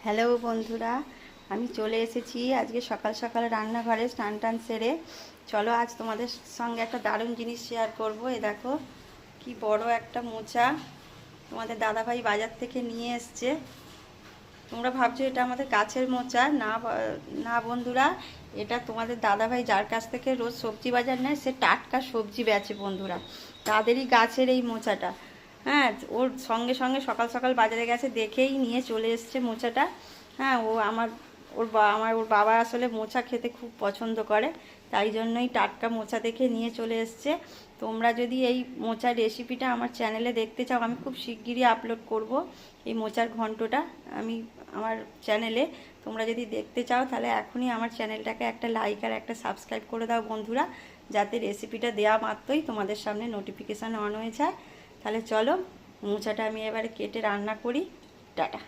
Hello বন্ধুরা, আমি চলে এসেছি আজকে সকাল সকাল রান্নাঘরে স্নান টান সেরে। চলো আজ তোমাদের সঙ্গে একটা দারুণ জিনিস শেয়ার করব। এ দেখো কি বড় একটা মোচা তোমাদের দাদাভাই বাজার থেকে নিয়ে এসছে। তোমরা ভাবছো এটা আমাদের গাছের মোচা, না না বন্ধুরা, এটা তোমাদের দাদাভাই যার কাছ থেকে রোজ সবজি বাজার নেয় সে টাটকা সবজি বেচে বন্ধুরা, তাদেরই গাছের এই মোচাটা। হ্যাঁ, ওর সঙ্গে সঙ্গে সকাল সকাল বাজারে গেছে, দেখেই নিয়ে চলে এসছে মোচাটা। হ্যাঁ, ওর বাবা আসলে মোচা খেতে খুব পছন্দ করে, তাই জন্যই টাটকা মোচা দেখে নিয়ে চলে এসছে। তোমরা যদি এই মোচার রেসিপিটা আমার চ্যানেলে দেখতে চাও, আমি খুব শিগগিরই আপলোড করব এই মোচার ঘন্টটা আমি আমার চ্যানেলে। তোমরা যদি দেখতে চাও তাহলে এখনই আমার চ্যানেলটাকে একটা লাইক আর একটা সাবস্ক্রাইব করে দাও বন্ধুরা, যাতে রেসিপিটা দেওয়া মাত্রই তোমাদের সামনে নোটিফিকেশান অন হয়ে যায়। তাহলে চলো মোচাটা আমি এবারে কেটে রান্না করি। টাটা।